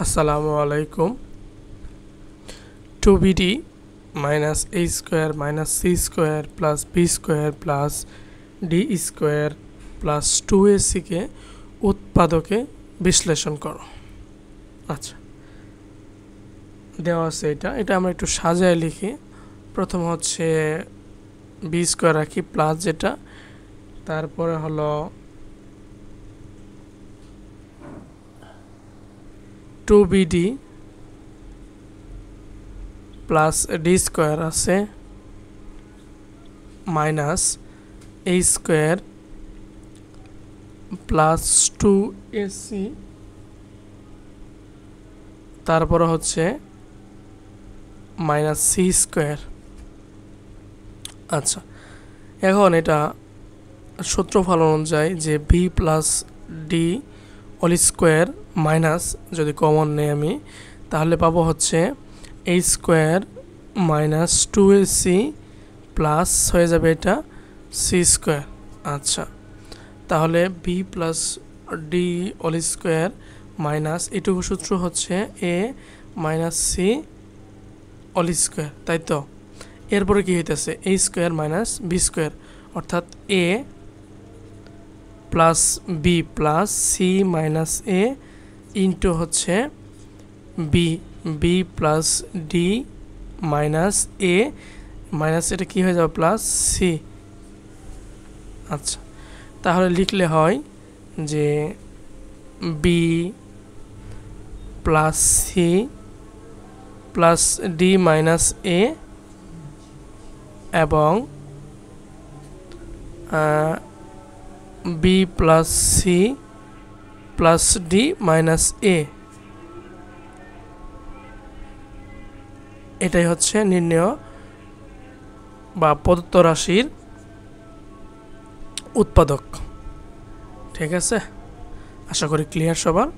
আসসালামু আলাইকুম। 2bd minus a square minus c square plus b square plus d square plus 2ac কে উৎপাদকে বিশ্লেষণ করো। আচ্ছা, দেওয়া আছে এটা আমরা একটু সাজায় লিখি। প্রথম হচ্ছে b স্কয়ার রাখি প্লাস যেটা, তারপরে হলো 2bd প্লাস ডি স্কোয়ার আছে মাইনাস এ স্কোয়ার প্লাস 2ac, তারপরে হচ্ছে মাইনাস সি স্কোয়ার। আচ্ছা, এখন এটা সূত্রফল অনুযায়ী যে B plus D whole square minus যদি কমন নেই আমি, তাহলে পাবো হচ্ছে a square minus 2ac plus হয়ে যাবে এটা সি স্কোয়ার। আচ্ছা, তাহলে B plus D whole square minus এটুকু সূত্র হচ্ছে A minus C whole square, তাই তো? এরপরে কি হইতেছে A square minus B square, অর্থাৎ A plus B plus C minus A into হচ্ছে B, B plus D minus A minus এটা কি হয়ে যাবে প্লাস সি। আচ্ছা, তাহলে লিখলে হয় যে B plus C plus D minus A এবং B plus C plus D minus A, এটাই হচ্ছে নির্ণেয় বা প্রদত্ত রাশির উৎপাদক। ঠিক আছে, আশা করি ক্লিয়ার সবার।